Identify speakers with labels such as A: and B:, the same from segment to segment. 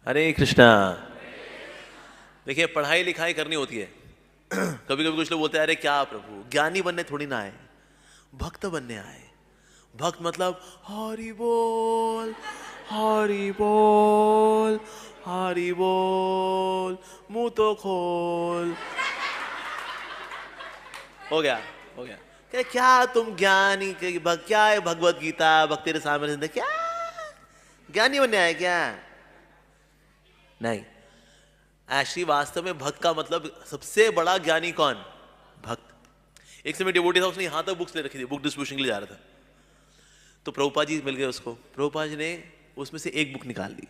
A: हरे कृष्णा। देखिए, पढ़ाई लिखाई करनी होती है। कभी कभी कुछ लोग बोलते हैं अरे क्या प्रभु, ज्ञानी बनने थोड़ी ना आए, भक्त बनने आए। भक्त मतलब हरि बोल, हरि बोल, हरि बोल, मुंह तो खोल। हो गया, हो गया। क्या तुम ज्ञानी क्या है, भगवत गीता भक्ति रसामृत क्या ज्ञानी बनने आए क्या? नहीं। एक्चुअली वास्तव में भक्त का मतलब सबसे बड़ा ज्ञानी कौन? भक्त। एक समय डिवोटी था, उसने यहां तक बुक्स ले रखी थी, बुक डिस्ट्रीब्यूशन के लिए जा रहा था। तो प्रभुपाद जी मिल गए उसको। प्रभुपाद जी ने उसमें से एक बुक निकाल ली,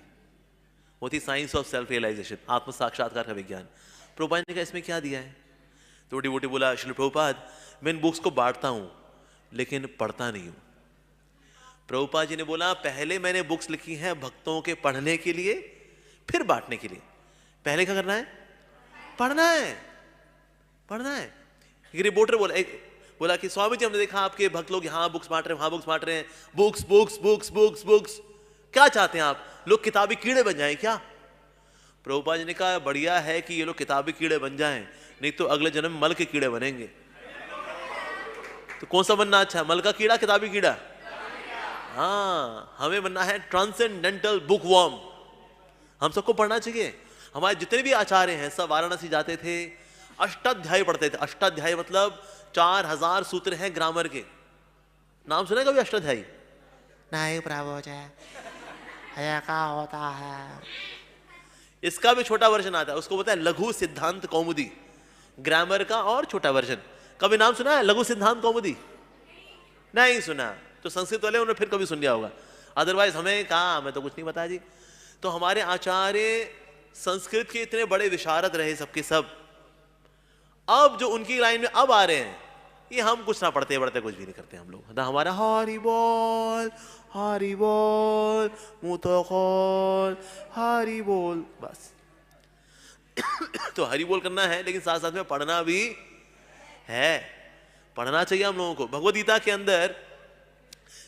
A: वो थी साइंस ऑफ सेल्फ रियलाइजेशन, आत्म साक्षात्कार का विज्ञान। प्रभुपाद ने कहा इसमें क्या दिया है? तो डिवोटी बोला, श्री प्रभुपाद मैं इन बुक्स को बांटता हूं लेकिन पढ़ता नहीं हूं। प्रभुपाद जी ने बोला, पहले मैंने बुक्स लिखी हैं भक्तों के पढ़ने के लिए, फिर बांटने के लिए। पहले क्या करना है? पढ़ना है, पढ़ना है। एक रिपोर्टर बोला कि स्वामी जी हमने देखा आपके भक्त लोग यहाँ बुक्स बांट रहे हैं, वहां बुक्स बांट रहे हैं, books books books books books, क्या चाहते हैं आप? लोग किताबी कीड़े बन जाएं क्या? प्रभुपाद जी ने कहा, बढ़िया है कि ये लोग किताबी कीड़े बन जाएं, नहीं तो अगले जन्म मल के कीड़े बनेंगे। तो कौन सा बनना अच्छा है, मल का कीड़ा, किताबी कीड़ा? हाँ, हमें बनना है ट्रांसेंडेंटल बुक वॉर्म। हम सबको पढ़ना चाहिए। हमारे जितने भी आचार्य हैं सब वाराणसी जाते थे, अष्टाध्यायी पढ़ते थे। अष्टाध्यायी मतलब 4000 सूत्र हैं ग्रामर के। नाम सुना कभी अष्टाध्यायी? नहीं प्रभु जी, क्या होता है? इसका भी छोटा वर्जन आता है, उसको बोलते हैं लघु सिद्धांत कौमुदी, ग्रामर का और छोटा वर्जन। कभी नाम सुना है लघु सिद्धांत कौमुदी? नहीं सुना तो संस्कृत वाले उन्होंने फिर कभी सुन लिया होगा, अदरवाइज हमें कहा, हमें तो कुछ नहीं पता जी। तो हमारे आचार्य संस्कृत के इतने बड़े विशारद रहे सबके सब। अब जो उनकी लाइन में अब आ रहे हैं, ये हम कुछ ना पढ़ते पढ़ते कुछ भी नहीं करते हम लोग ना। हमारा हरि बोल, हरि बोल, मुंह तो खोल, हरि बोल, बस। तो हरि बोल करना है, लेकिन साथ साथ में पढ़ना भी है। पढ़ना चाहिए हम लोगों को। भगवद गीता के अंदर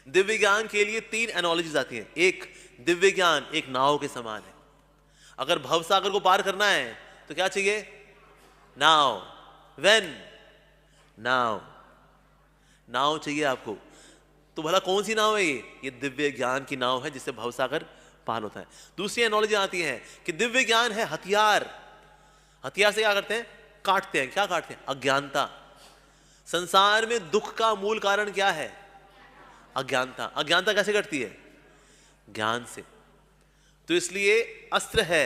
A: दिव्य ज्ञान के लिए 3 एनालॉजीज आती हैं। एक, दिव्य ज्ञान एक नाव के समान है। अगर भवसागर को पार करना है तो क्या चाहिए? नाव। वेन? नाव। नाव चाहिए आपको। तो भला कौन सी नाव है ये दिव्य ज्ञान की नाव है जिससे भवसागर पार होता है। दूसरी एनालॉजी आती है कि दिव्य ज्ञान है हथियार। हथियार से क्या करते हैं? काटते हैं। क्या काटते हैं? अज्ञानता। संसार में दुख का मूल कारण क्या है? अज्ञानता। अज्ञानता कैसे कटती है? ज्ञान से। तो इसलिए अस्त्र है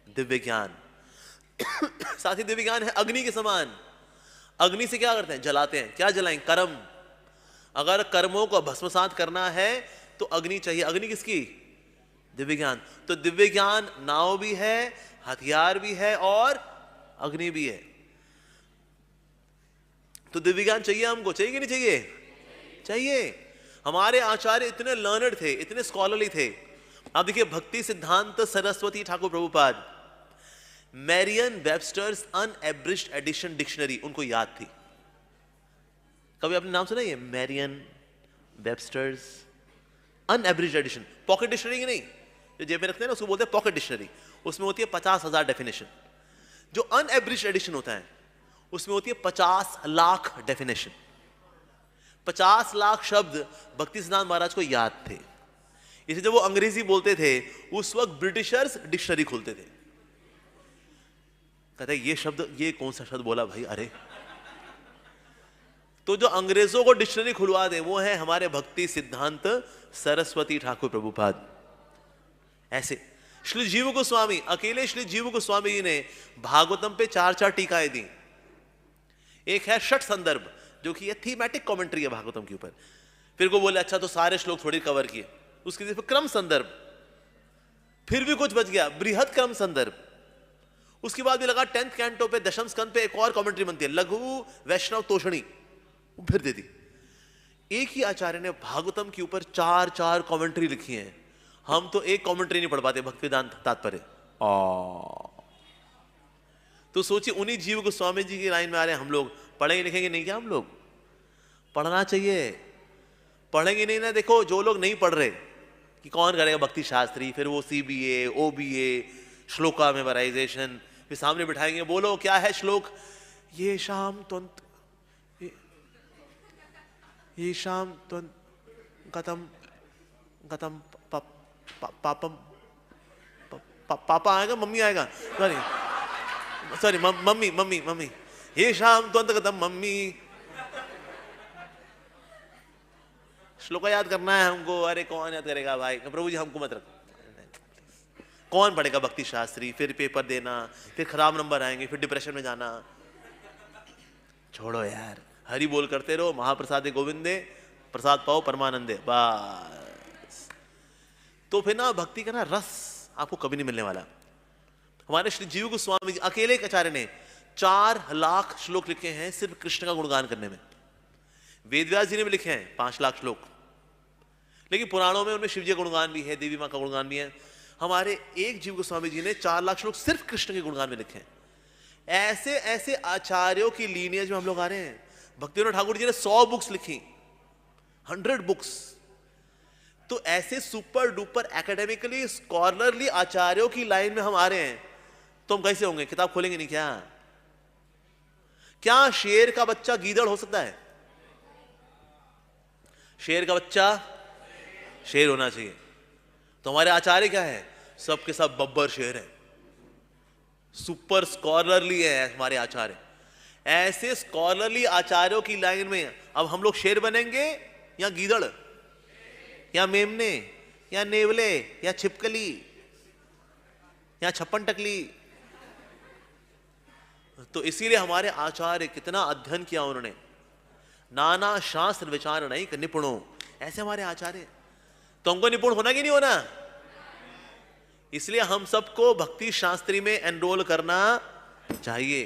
A: दिव्य ज्ञान। साथ ही दिव्य ज्ञान है अग्नि के समान। अग्नि से क्या करते हैं? जलाते हैं। क्या जलाएं? कर्म। अगर कर्मों को भस्मसात करना है तो अग्नि चाहिए। अग्नि किसकी? दिव्य ज्ञान। तो दिव्य ज्ञान नाव भी है, हथियार भी है और अग्नि भी है। तो दिव्य ज्ञान चाहिए हमको, चाहिए कि नहीं चाहिए? चाहिए। हमारे आचार्य इतने लर्नड थे, इतने स्कॉलरली थे। आप देखिए, Bhakti Siddhanta Saraswati Thakur Prabhupada, Merriam Webster's unabridged edition dictionary उनको याद थी। कभी आपने नाम सुना? ये Merriam Webster's unabridged edition. Pocket dictionary की नहीं, जो जेब में रखते हैं ना उसको बोलते हैं पॉकेट डिक्शनरी। उसमें होती है 50,000 डेफिनेशन। जो अनएब्रिज्ड एडिशन होता है उसमें होती है 50 लाख डेफिनेशन। 50 लाख शब्द भक्ति सिद्धांत महाराज को याद थे। इसे जब वो अंग्रेजी बोलते थे उस वक्त ब्रिटिशर्स डिक्शनरी खोलते थे, कहते ये शब्द, ये कौन सा शब्द बोला भाई? अरे तो जो अंग्रेजों को डिक्शनरी खुलवा दे वो है हमारे भक्ति सिद्धांत सरस्वती ठाकुर प्रभुपाद। ऐसे श्री जीव गोस्वामी, अकेले श्री जीव गोस्वामी जी ने भागवतम पे 4-4 टीकाएं दी। एक है षट संदर्भ जो कि ये थीमेटिक कमेंट्री है भागवतम के ऊपर। फिर को बोले अच्छा तो सारे श्लोक थोड़ी कवर किए। उसके लिए क्रम संदर्भ, फिर भी कुछ बच गया, बृहद क्रम संदर्भ। उसके बाद भी लगा 10th कैंटो पे, दशम स्कंद पे एक और कमेंट्री बनती है, लघु वैष्णव तोषणी, फिर दे दी। एक ही आचार्य ने भागवतम के ऊपर 4-4 कमेंट्री लिखी है। हम तो एक कमेंट्री नहीं पढ़ पाते, भक्तिवेदांत तात्पर्य। तो सोचिए, उन्हीं जीव गोस्वामी जी की लाइन में आ रहे हैं हम लोग। पढ़ेंगे लिखेंगे नहीं क्या हम लोग? पढ़ना चाहिए। पढ़ेंगे नहीं ना, देखो जो लोग नहीं पढ़ रहे कि कौन करेगा भक्ति शास्त्री, फिर वो CBA, OBA, श्लोका मेमोराइजेशन, फिर सामने बिठाएंगे, बोलो क्या है श्लोक, ये शाम त्वंत, ये शाम त्वंत गतम गतम पापम, पापा आएगा, मम्मी आएगा, सॉरी मम्मी मम्मी मम्मी, ये शाम त्वंत गतम मम्मी। श्लोका याद करना है हमको, अरे कौन याद करेगा भाई, प्रभु जी हमको मत रखो, कौन पढ़ेगा भक्ति शास्त्री, फिर पेपर देना, फिर खराब नंबर आएंगे, फिर डिप्रेशन में जाना, छोड़ो यार, हरि बोल करते रहो, महाप्रसादे गोविंदे, प्रसाद पाओ परमानंदे, बस। तो फिर ना भक्ति का ना रस आपको कभी नहीं मिलने वाला। हमारे श्री जीव गोस्वामी जी अकेले एक आचार्य ने 4 लाख श्लोक लिखे हैं सिर्फ कृष्ण का गुणगान करने में। वेदव्यास जी ने भी लिखे हैं 5 लाख श्लोक, लेकिन पुराणों में उनमें शिव जी का गुणगान भी है, देवी माँ का गुणगान भी है। हमारे एक जीव गोस्वामी जी ने 4 लाख श्लोक सिर्फ कृष्ण के गुणगान में लिखे हैं। ऐसे ऐसे आचार्यों की लीनियज में हम लोग आ रहे हैं। भक्तिविनोद ठाकुर जी ने 100 बुक्स लिखी, 100 बुक्स। तो ऐसे सुपर डुपर एकेडमिकली स्कॉलरली आचार्यों की लाइन में हम आ रहे हैं, तो हम कैसे होंगे? किताब खोलेंगे नहीं क्या? क्या शेर का बच्चा गीदड़ हो सकता है? शेर का बच्चा शेर होना चाहिए। तो हमारे आचार्य क्या है? सबके सब बब्बर शेर है, सुपर स्कॉलरली है हमारे आचार्य। ऐसे स्कॉलरली आचार्यों की लाइन में अब हम लोग शेर बनेंगे या गीदड़ या मेमने या नेवले या छिपकली या छप्पन टकली? तो इसीलिए हमारे आचार्य कितना अध्ययन किया उन्होंने, नाना शास्त्र विचार नहीं निपुणों, ऐसे हमारे आचार्य। तो हमको निपुण होना कि नहीं होना? इसलिए हम सबको भक्ति शास्त्री में एनरोल करना चाहिए।